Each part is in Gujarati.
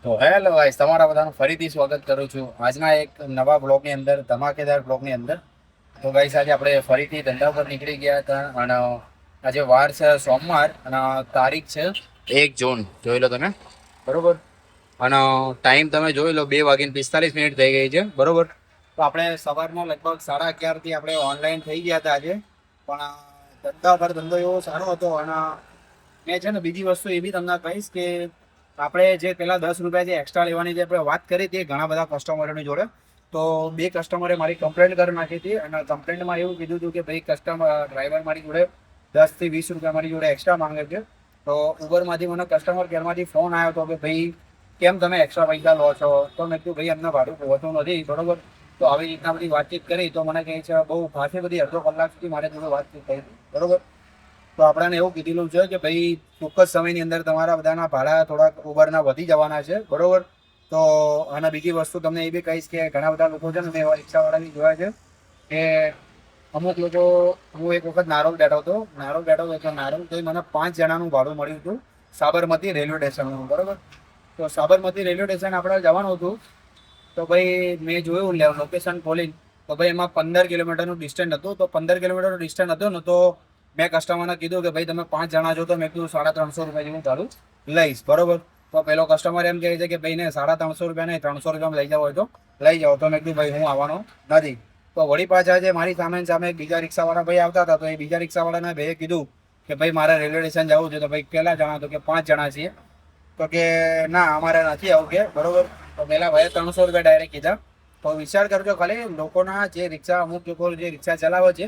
તો હેલો ગાઈસ, તમારા બધાનું ફરીથી સ્વાગત કરું છું આજના એક નવા બ્લોગની અંદર, ધમાકેદાર બ્લોગની અંદર. તો ગાઈસ, આજે આપણે ફરીથી ધંધા પર નીકળી ગયા હતા અને આજે વાર છે સોમવાર અને તારીખ છે 1 જૂન. જોઈ લો તમે, બરોબર. અને ટાઈમ તમે જોઈ લો, 2:45 થઈ ગઈ છે, બરોબર. તો આપણે સવારમાં લગભગ 11:30થી આપણે ઓનલાઈન થઈ ગયા હતા આજે. પણ ધંધા પર ધંધો એવો સારો હતો. અને મેં છે ને બીજી વસ્તુ એ બી તમને કહીશ કે આપણે જે પેલા 10 રૂપિયા જે એક્સ્ટ્રા લેવાની જે આપણે વાત કરી હતી ઘણા બધા કસ્ટમરોની જોડે, તો 2 કસ્ટમરે મારી કમ્પ્લેન્ટ કરી નાખી હતી. અને કમ્પ્લેન્ટમાં એવું કીધું હતું કે ભાઈ ડ્રાઈવર મારી જોડે 10 થી 20 રૂપિયા મારી જોડે એક્સ્ટ્રા માંગે છે. તો ઉબરમાંથી મને કસ્ટમર કેરમાંથી ફોન આવ્યો હતો કે ભાઈ કેમ તમે એક્સ્ટ્રા પૈસા લો છો. તો મેં કીધું ભાઈ અમને ભાડું પહોંચતું નથી, બરોબર. તો આવી રીતના બધી વાતચીત કરી તો મને કહે છે બહુ ખાસી બધી અડધો કલાક સુધી મારે જોડે વાતચીત થઈ હતી, બરોબર. તો આપણાને એવું કીધેલું છે કે ભાઈ ચોક્કસ સમયની અંદર તમારા બધાના ભાડા થોડાક ઉબરના વધી જવાના છે, બરોબર. તો અને બીજી વસ્તુ તમને એ બી કહીશ કે ઘણા બધા લોકો છે ને મેં એવા રિક્ષાવાળાની જોયા છે કે અમુક લોકો, હું એક વખત નારોલ બેઠો હતો એટલે નારોલ તો મને 5 જણાનું ભાડું મળ્યું હતું સાબરમતી રેલવે સ્ટેશનનું, બરોબર. તો સાબરમતી રેલવે સ્ટેશન આપણે જવાનું હતું. તો ભાઈ મેં જોયું લોકેશન ખોલીને, તો ભાઈ એમાં 15 કિલોમીટરનું ડિસ્ટન્સ હતું. તો 15 કિલોમીટરનું ડિસ્ટન્સ હતું ને, તો મેં કસ્ટમરને કીધું કે ભાઈ તમે 5 જણા છો તો મેં કીધું 350 રૂપિયા જેવું ભાડું લઈશ, બરોબર. તો પેલો કસ્ટમર એમ કહે છે કે ભાઈ ને 350 રૂપિયા નહીં 300 રૂપિયામાં લઈ જાવ હોય તો લઈ જાઓ. તો મેં કીધું ભાઈ હું આવવાનો નથી. તો વળી પાછા જે મારી સામે એક બીજા રિક્ષાવાળા ભાઈ આવતા હતા, તો એ બીજા રિક્ષાવાળાને ભાઈએ કીધું કે ભાઈ મારે રેલવે સ્ટેશન જવું છે. તો ભાઈ કેટલા જણા? તો કે 5 જણા છીએ. તો કે ના અમારે નથી આવું કે, બરોબર. તો પેલા ભાઈએ 300 રૂપિયા ડાયરેક્ટ કીધા. તો વિચાર કરજો ખાલી, લોકોના જે રિક્ષા, અમુક લોકો જે રિક્ષા ચલાવે છે,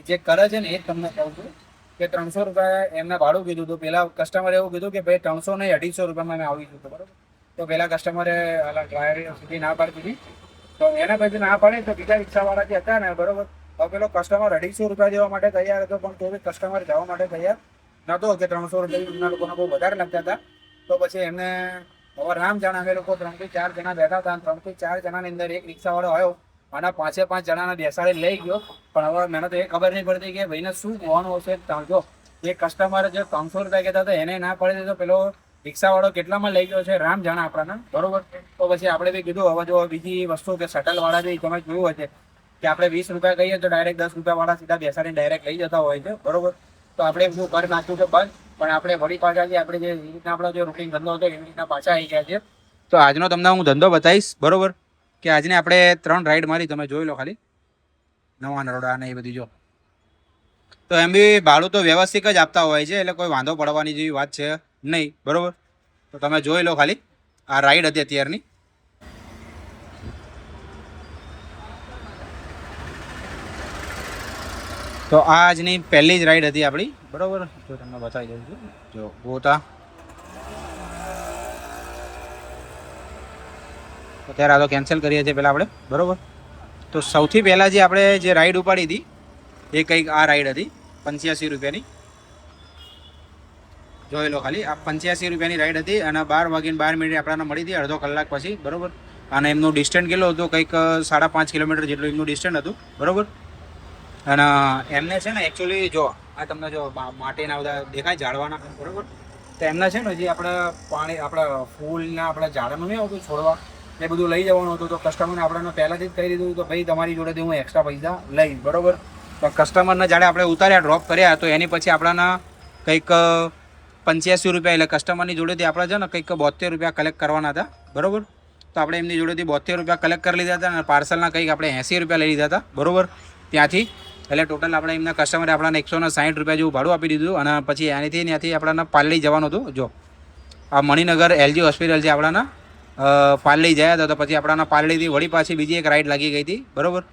જે કરે છે ને એ જ તમને કહું છું કે 300 રૂપિયા એમને ભાડું કીધું હતું. પેલા કસ્ટમરે એવું કીધું કે ભાઈ 300 નહીં 250 રૂપિયામાં મેં આવી છું, બરોબર. તો પેલા કસ્ટમરે ડ્રાઈવર સુધી ના પાડી દીધી. તો એના પછી ના પાડી તો બીજા રિક્ષાવાળા જે હતા ને, બરોબર. તો પેલો કસ્ટમર 250 રૂપિયા દેવા માટે તૈયાર હતો, પણ તો બી કસ્ટમર જવા માટે તૈયાર નતો કે 300 રૂપિયા લોકોને બહુ વધારે લાગતા હતા. તો પછી એમને હવે રામ જાણે, અમે લોકો 3 થી 4 જણા બેઠા હતા. 3 થી 4 જણાની અંદર એક રિક્ષાવાળો આવ્યો અને 5 જણાને બેસાડી લઈ ગયો. પણ હવે મને તો એ ખબર નહીં પડતી કે ભાઈને શું કહેવાનું હશે. જો એ કસ્ટમર જે 300 રૂપિયા કહેતા હતા એને ના પડી તો પેલો રિક્ષાવાળો કેટલામાં લઈ ગયો છે રામ જાણે આપણાને, બરોબર. તો પછી આપણે બી કીધું હવે જો બીજી વસ્તુ કે શટલવાળા બી તમે જોયું હશે કે આપણે 20 રૂપિયા કહીએ તો ડાયરેક્ટ 10 રૂપિયાવાળા સીધા બેસાડીને ડાયરેક્ટ લઈ જતા હોય છે, બરોબર. તો આપણે શું કરી નાખ્યું છે બંધ. પણ આપણે વળી પાછા જે આપણે જે રીતના આપણો જે રૂટીન ધંધો હતો એવી રીતના પાછા આવી ગયા છે. તો આજનો તમને હું ધંધો બતાવીશ, બરોબર. કે આજને આપણે 3 રાઈડ મારી, તમે જોઈ લો ખાલી. નવા નરોડા ને એ બધી જો. તો એમ બી ભાડું તો વ્યવસ્થિત જ આપતા હોય છે, એટલે કોઈ વાંધો પડવાની જેવી વાત છે નહીં, બરોબર. તો તમે જોઈ લો ખાલી, આ રાઈડ હતી અત્યારની. તો આ આજની પહેલી જ રાઈડ હતી આપણી, બરોબર. જો તમને બતાવી દઉં છું, જો ગોતા. અત્યારે આ તો કેન્સલ કરીએ છીએ પહેલાં આપણે, બરોબર. તો સૌથી પહેલાં જે આપણે જે રાઈડ ઉપાડી હતી એ કંઈક આ રાઈડ હતી 85 રૂપિયાની. જોઈ લો ખાલી, આ 85 રૂપિયાની રાઈડ હતી અને 12:12 આપણને મળી હતી અડધો કલાક પછી, બરોબર. અને એમનું ડિસ્ટન્સ કેટલું હતું? કંઈક 5.5 કિલોમીટર જેટલું એમનું ડિસ્ટન્સ હતું, બરોબર. અને એમને છે ને એકચ્યુઅલી જો આ તમને જો માટીના બધા દેખાય ઝાડવાના, બરોબર. તો એમને છે ને જે આપણે પાણી આપણા ફૂલના આપણા ઝાડનું નહીં આવતું છોડવા, એ બધું લઈ જવાનું હતું. તો કસ્ટમરને આપણને પહેલાંથી જ કહી દીધું તો ભાઈ તમારી જોડેથી હું એક્સ્ટ્રા પૈસા લઈશ, બરોબર. તો કસ્ટમરને જ્યારે આપણે ઉતાર્યા, ડ્રોપ કર્યા, તો એની પછી આપણને કંઈક 85 રૂપિયા, એટલે કસ્ટમરની જોડેથી આપણે છે ને કંઈક 72 રૂપિયા કલેક્ટ કરવાના હતા, બરોબર. તો આપણે એમની જોડેથી 72 રૂપિયા કલેક્ટ કરી લીધા હતા અને પાર્સલના કંઈક આપણે 80 રૂપિયા લઈ લીધા હતા, બરોબર. ત્યાંથી એટલે ટોટલ આપણે એમના કસ્ટમરે આપણને 160 રૂપિયા જેવું ભાડું આપી દીધું. અને પછી ત્યાંથી આપણને પાલડી જવાનું હતું. જો આ મણિનગર LG હોસ્પિટલ છે આપણાના, પાલડી ગયા હતા. તો પછી આપણાના પાલડીથી વળી પાછી બીજી એક રાઈડ લાગી ગઈ હતી, બરોબર.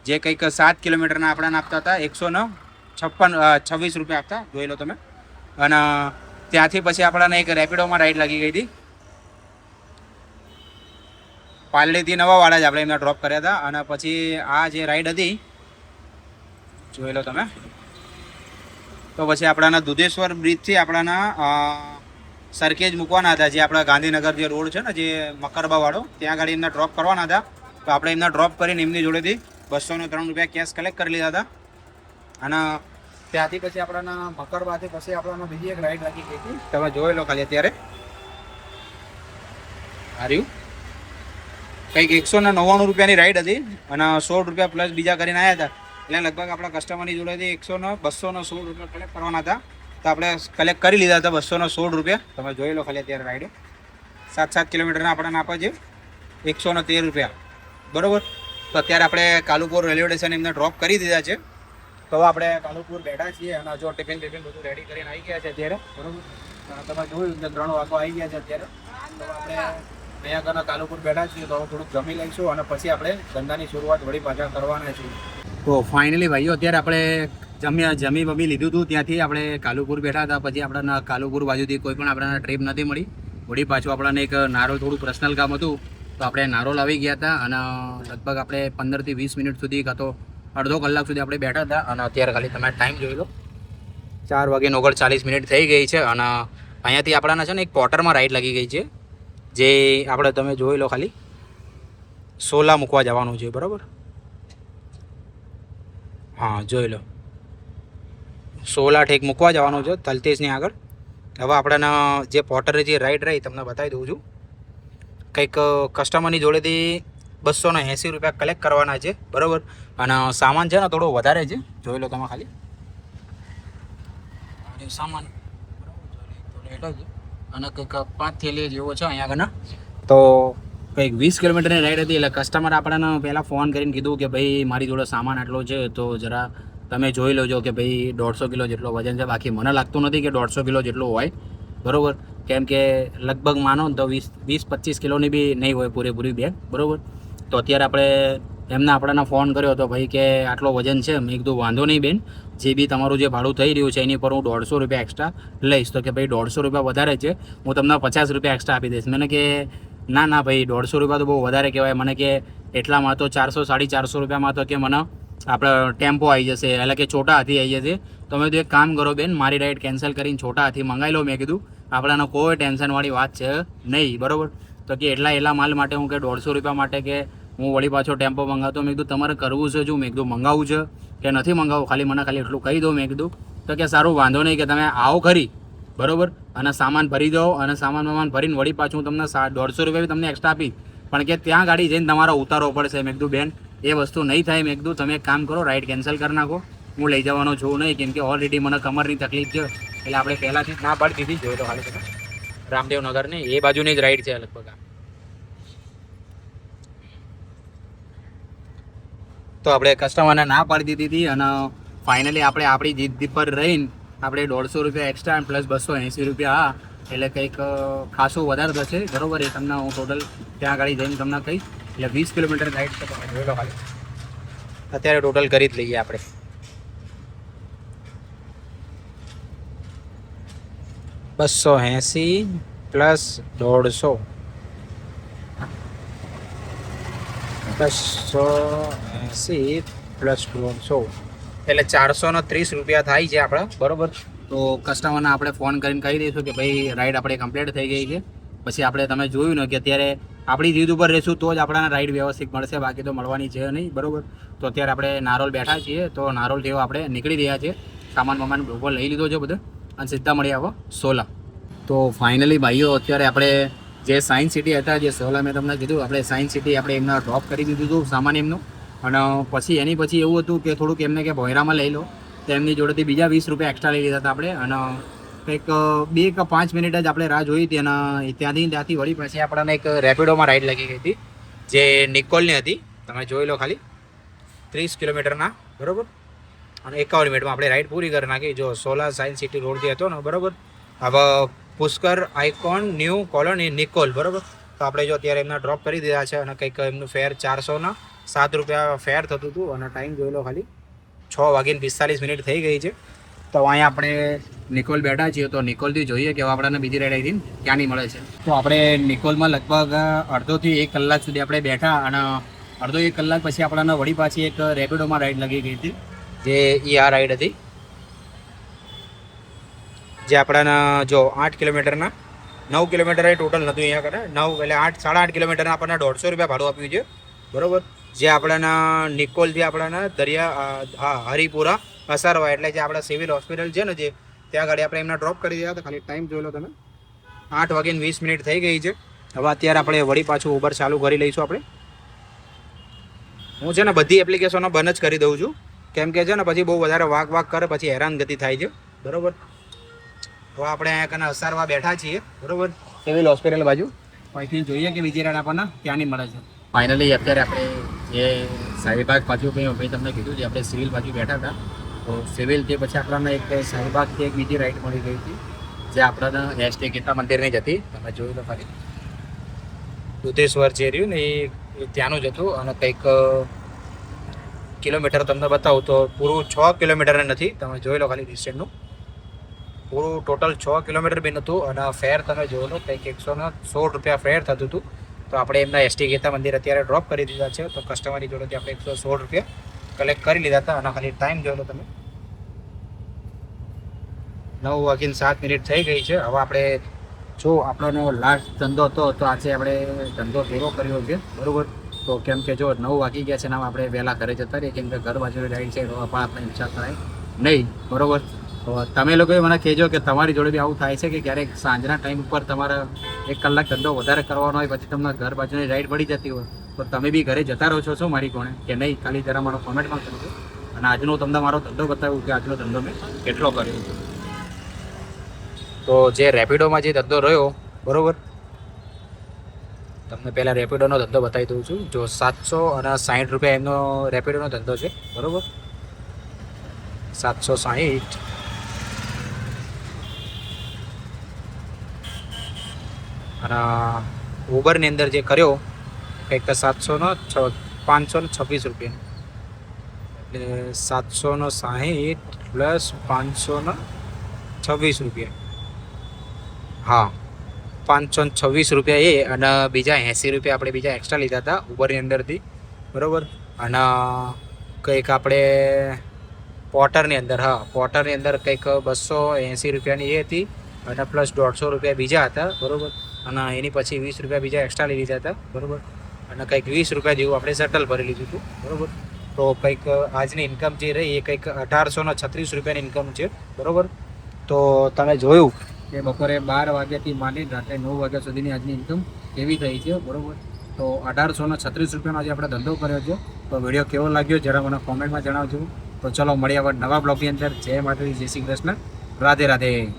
જે કંઈક 7 કિલોમીટરના આપણને આપતા હતા 126 રૂપિયા આપતા, જોઈ લો તમે. અને ત્યાંથી પછી આપણને એક રેપિડોમાં રાઈડ લાગી ગઈ હતી. પાલડીથી નવાવાળા જ આપણે એમને ડ્રોપ કર્યા હતા. અને પછી આ જે રાઈડ હતી જોઈ લો તમે. તો પછી આપણાના દુધેશ્વર બ્રિજથી આપણાના સરખેજ મૂકવાના હતા, જે આપણા ગાંધીનગર જે રોડ છે ને, જે મકરબાવાળો, ત્યાં ગાડી એમને ડ્રોપ કરવાના હતા. તો આપણે એમને ડ્રોપ કરીને એમની જોડેથી 203 રૂપિયા કેશ કલેક્ટ કરી લીધા હતા. અને ત્યાંથી પછી આપણાના મકરબાથી પછી આપણાના બીજી એક રાઈડ લાગી ગઈ હતી, તમે જોઈ લો ખાલી અત્યારે. આ રહ્યું કંઈક 199 રૂપિયાની રાઈડ હતી અને 16 રૂપિયા પ્લસ બીજા કરીને આવ્યા હતા. એટલે લગભગ આપણા કસ્ટમરની જોડેથી 216 રૂપિયા કલેક્ટ કરવાના હતા. તો આપણે કલેક્ટ કરી લીધા હતા 216 રૂપિયા. તમે જોઈ લો ખાલી અત્યારે રાઈડ 7 કિલોમીટરના આપણને આપે છે 113 રૂપિયા, બરાબર. તો અત્યારે આપણે કાલુપુર રેલવે સ્ટેશન એમને ડ્રોપ કરી દીધા છે. તો આપણે કાલુપુર બેઠા છીએ અને જો ટિફિન બધું રેડી કરીને આવી ગયા છે અત્યારે, બરાબર. તમે જોયું કે 3 વાગો આવી ગયા છે અત્યારે. તો આપણે અહીંયા આગળ કાલુપુર બેઠા છીએ તો થોડુંક જમી લઈશું અને પછી આપણે ધંધાની શરૂઆત વળી પાછા કરવાના છીએ. તો ફાઇનલી ભાઈઓ અત્યારે આપણે જમી બમી લીધું હતું. ત્યાંથી આપણે કાલુપુર બેઠા હતા. પછી આપણને કાલુપુર બાજુથી કોઈ પણ આપણને ટ્રીપ નથી મળી. વળી પાછું આપણને એક નારોલ થોડું પર્સનલ કામ હતું તો આપણે નારોલ આવી ગયા હતા અને લગભગ આપણે 15 થી 20 મિનિટ સુધી કાં તો અડધો કલાક સુધી આપણે બેઠા હતા. અને અત્યારે ખાલી તમે ટાઈમ જોઈ લો 4:39 થઈ ગઈ છે. અને અહીંયાથી આપણાને છે ને એક પોટરમાં રાઈડ લાગી ગઈ છે જે આપણે તમે જોઈ લો ખાલી સોલા મૂકવા જવાનું છે, બરાબર. હા જોઈ લો સોલા ઠેક મૂકવા જવાનું છે તલતેજની આગળ. હવે આપણને જે પોટરે જે રાઈડ રહી તમને બતાવી દઉં છું. કંઈક કસ્ટમરની જોડેથી 280 રૂપિયા કલેક્ટ કરવાના છે, બરાબર. અને સામાન છે ને થોડો વધારે છે, જોઈ લો તમે ખાલી સામાન અને કંઈક 5 થેલી જેવો છે અહીંયા આગળ. તો કંઈક 20 કિલોમીટરની રાઈડ હતી એટલે કસ્ટમર આપણને પહેલાં ફોન કરીને કીધું કે ભાઈ મારી જોડે સામાન આટલો છે તો જરા તમે જોઈ લેજો કે ભાઈ 150 કિલો જેટલો વજન છે. બાકી મને લાગતું નથી કે 150 કિલો જેટલો હોય, બરાબર. કેમ કે લગભગ માનો તો 20-25 કિલોની બી નહીં હોય પૂરેપૂરી બેગ, બરાબર. તો અત્યારે આપણને ફોન કર્યો હતો ભાઈ કે આટલો વજન છે. મેં કીધું વાંધો નહીં બેન, જે બી તમારું જે ભાડું થઈ રહ્યું છે એની પર હું 150 રૂપિયા એક્સ્ટ્રા લઈશ. તો કે ભાઈ 150 રૂપિયા વધારે છે, હું તમને 50 રૂપિયા એક્સ્ટ્રા આપી દઈશ. મને કે ના ભાઈ 150 રૂપિયા તો બહુ વધારે કહેવાય. મને કે એટલામાં તો 400-450 રૂપિયામાં તો કે મને આપણે ટેમ્પો આવી જશે, એટલે કે છોટા હાથી આવી જશે. તો મેં કીધું એક કામ કરો બેન, મારી રાઈડ કેન્સલ કરીને છોટા હાથી મંગાવી લો. મેં કીધું આપણાને કોઈ ટેન્શનવાળી વાત છે નહીં, બરાબર. તો કે એટલા માલ માટે હું કે 150 રૂપિયા માટે કે હું વળી પાછો ટેમ્પો મંગાવતો. મેં કીધું તમારે કરવું છે શું? મેં કીધું મંગાવવું છે કે નથી મંગાવવું, ખાલી એટલું કહી દો. મેં કીધું તો કે સારું વાંધો નહીં કે તમે આવો ખરી, બરાબર. અને સામાન ભરી દો અને સામાન ભરીને વળી પાછું હું તમને 150 રૂપિયા તમને એક્સ્ટ્રા આપી, પણ કે ત્યાં ગાડી જઈને તમારો ઉતારવો પડશે. મેં કીધું બેન એ વસ્તુ નહીં થાય. મેં કીધું તમે એક કામ કરો, રાઈડ કેન્સલ કરી નાખો, હું લઈ જવાનો છું નહીં. કેમ કે ઓલરેડી મને કમરની તકલીફ છે એટલે આપણે પહેલાંથી જ ના પાડી દીધી. જોઈ તો ખાલી તમે રામદેવનગરની એ બાજુની જ રાઈડ છે લગભગ. તો આપણે કસ્ટમરને ના પાડી દીધી હતી અને ફાઇનલી આપણે આપણી જીદ પર રહીને આપણે 150 રૂપિયા એક્સ્ટ્રા પ્લસ 280 રૂપિયા, હા એટલે કંઈક ખાસું વધારે થશે, બરાબર. એ તમને હું ટોટલ ત્યાં ગાડી જઈને તમને કહીશ. એટલે 20 કિલોમીટર રાઈડ છે, તમે જોઈ લો ખાલી અત્યારે ટોટલ કરી જ લઈએ આપણે. 280 પ્લસ 150, 280 પ્લસ 150 એટલે 430 રૂપિયા થાય છે આપણા, બરાબર. તો કસ્ટમરને આપણે ફોન કરીને કહી દઈશું કે ભાઈ રાઈડ આપણે કમ્પ્લીટ થઈ ગઈ છે. પછી આપણે તમે જોયું ને કે અત્યારે આપણી જીદ ઉપર રહીશું તો જ આપણને રાઈડ વ્યવસ્થિત મળશે, બાકી તો મળવાની છે નહીં, બરાબર. તો અત્યારે આપણે નારોલ બેઠા છીએ. તો નારોલથી આપણે નીકળી રહ્યા છીએ. સામાન ઉપર લઈ લીધો છે બધો અને સીધા મળી આવો સોલા. તો ફાઇનલી ભાઈઓ અત્યારે આપણે જે સાયન્સ સિટી હતા, જે સોલા મેં તમને કીધું, આપણે સાયન્સ સિટી આપણે એમને ડ્રોપ કરી દીધું હતું સામાન એમનું. અને પછી એની પછી એવું હતું કે થોડુંક એમને કે ભોયરામાં લઈ લો, તો એમની જોડેથી બીજા 20 રૂપિયા એક્સ્ટ્રા લઈ લીધા હતા આપણે. અને કંઈક 2 કે 5 મિનિટ જ આપણે રાહ જોઈ હતી અને ત્યાંથી વળી પછી આપણને એક રેપિડોમાં રાઈડ લાગી ગઈ હતી જે નિકોલની હતી. તમે જોઈ લો ખાલી 30 કિલોમીટરના, બરાબર. અને 51 મિનિટમાં આપણે રાઈડ પૂરી કરી નાખી. જો સોલા સાયન્સ સિટી રોડથી હતો ને, બરાબર. હવે Pushkar icon new colony Nikol, બરાબર. તો આપણે જો અત્યારે એમના ડ્રોપ કરી દીધા છે અને કંઈક એમનું ફેર 407 રૂપિયા ફેર થતું હતું. અને ટાઈમ જોઈ લો ખાલી 6:45 થઈ ગઈ છે. તો અહીંયા આપણે નિકોલ બેઠા છીએ. તો નિકોલથી જોઈએ કે આપણને બીજી રાઈડ આવી ક્યાંની મળે છે. તો આપણે નિકોલમાં લગભગ અડધોથી 1 કલાક સુધી આપણે બેઠા અને અડધો 1 કલાક પછી આપણને વળી પાછી એક રેપિડોમાં રાઈડ લાગી ગઈ હતી જે આ રાઈડ હતી, જે આપણને જો 8 કિલોમીટરના 9 કિલોમીટર એ ટોટલ નહોતું અહીંયા કરે 9 એટલે 8-8.5 કિલોમીટરના આપણને 150 રૂપિયા ભાડું આપ્યું છે, બરાબર. જે આપણને નિકોલથી આપણને હરિપુરા અસારવા એટલે જે આપણા સિવિલ હોસ્પિટલ છે ને જે ત્યાં ગાડી આપણે એમને ડ્રોપ કરી દીધા હતા. ખાલી ટાઈમ જોઈ લો તમે 8:20 થઈ ગઈ છે. હવે અત્યારે આપણે વળી પાછું ઉબર ચાલુ કરી લઈશું આપણે. હું છે ને બધી એપ્લિકેશનો બંધ જ કરી દઉં છું, કેમ કે છે ને પછી બહુ વધારે વાગ કરે, પછી હેરાનગતિ થાય છે. બરોબર. તો આપણે અહીંયા કને અસારવા બેઠા છીએ. બરોબર. સિવિલ હોસ્પિટલ બાજુ અહીંથી જોઈએ કે બીજી રાઈડ આપણને ક્યાંની મળે છે. ફાઇનલી અત્યારે આપણે જે શાહીબાગ બાજુ ભાઈ તમને કીધું છે, આપણે સિવિલ બાજુ બેઠા હતા. તો સિવિલથી પછી આપણને એક શાહીબાગથી એક બીજી રાઈડ મળી ગઈ હતી, જે આપણને એસટી ગીતા મંદિરની જ હતી. તમે જોયું તો ખાલી દુધેશ્વર જે રહ્યું ને એ ત્યાંનું જ હતું. અને કંઈક કિલોમીટર તમને બતાવું તો પૂરું 6 કિલોમીટર નથી. તમે જોઈ લો ખાલી ડિસ્ટન્સનું, પૂરું ટોટલ 6 કિલોમીટર બી નહોતું. અને ફેર તમે જોયો લો કંઈક 116 રૂપિયા ફેર થતું હતું. તો આપણે એમના એસટી ગીતા મંદિર અત્યારે ડ્રોપ કરી દીધા છે. તો કસ્ટમરની જોડેથી આપણે 116 રૂપિયા કલેક્ટ કરી લીધા હતા. અને ખાલી ટાઈમ જોઈ લો તમે, 9:07 થઈ ગઈ છે. હવે આપણે જો આપણનો લાસ્ટ ધંધો હતો તો આજે આપણે ધંધો પૂરો કર્યો છે. બરાબર. તો કેમ કે જો 9 વાગી ગયા છે ને આપણે વહેલા ઘરે જતા રહીએ, કેમ કે ઘર બાજુ રાઈડ છે તો આપણે ઈચ્છા થાય નહીં. બરાબર. તો તમે લોકોએ મને કહેજો કે તમારી જોડે બી આવું થાય છે કે ક્યારેક સાંજના ટાઈમ ઉપર તમારે 1 કલાક ધંધો વધારે કરવાનો હોય, પછી તમને ઘર બાજુની રાઈડ પડી જતી હોય, તો તમે બી ઘરે જતા રહો છો શું મારી કોણે કે નહીં? ખાલી જરા મારો કોમેન્ટમાં કરજો. અને આજનો તમને મારો ધંધો બતાવ્યું કે આજનો ધંધો મેં કેટલો કર્યો છે. તો જે રેપિડોમાં જે ધંધો રહ્યો, બરાબર, તમને પહેલાં રેપિડોનો ધંધો બતાવી દઉં છું. જો 760 રૂપિયા એમનો રેપિડોનો ધંધો છે. બરાબર. 760. અને ઉબરની અંદર જે કર્યો કંઈક 526 રૂપિયા, એટલે 760 પ્લસ 526 રૂપિયા. હા, 526 રૂપિયા એ. અને બીજા 80 રૂપિયા આપણે બીજા એક્સ્ટ્રા લીધા હતા ઉબરની અંદરથી. બરાબર. અને કંઈક આપણે પોર્ટરની અંદર, હા પોર્ટરની અંદર કંઈક 280 રૂપિયાની એ હતી. અને પ્લસ 150 રૂપિયા બીજા હતા. બરાબર. અને એની પછી 20 રૂપિયા બીજા એક્સ્ટ્રા લઈ લીધા હતા. બરાબર. અને કંઈક 20 રૂપિયા જેવું આપણે શટલ ભરી લીધું હતું. બરાબર. તો કંઈક આજની ઇન્કમ જે રહી એ કંઈક 1836 રૂપિયાની ઇન્કમ છે. બરાબર. તો તમે જોયું કે બપોરે 12 વાગ્યાથી માંડી રાત્રે 9 વાગ્યા સુધીની આજની ઇન્કમ કેવી થઈ છે. બરાબર. તો 1836 રૂપિયાનો આજે આપણે ધંધો કર્યો છે. તો વિડીયો કેવો લાગ્યો જરા મને કોમેન્ટમાં જણાવજો. તો ચલો મળીએ હવે નવા બ્લોગની અંદર. જય માતાજી, જય શ્રી કૃષ્ણ, રાધે રાધે.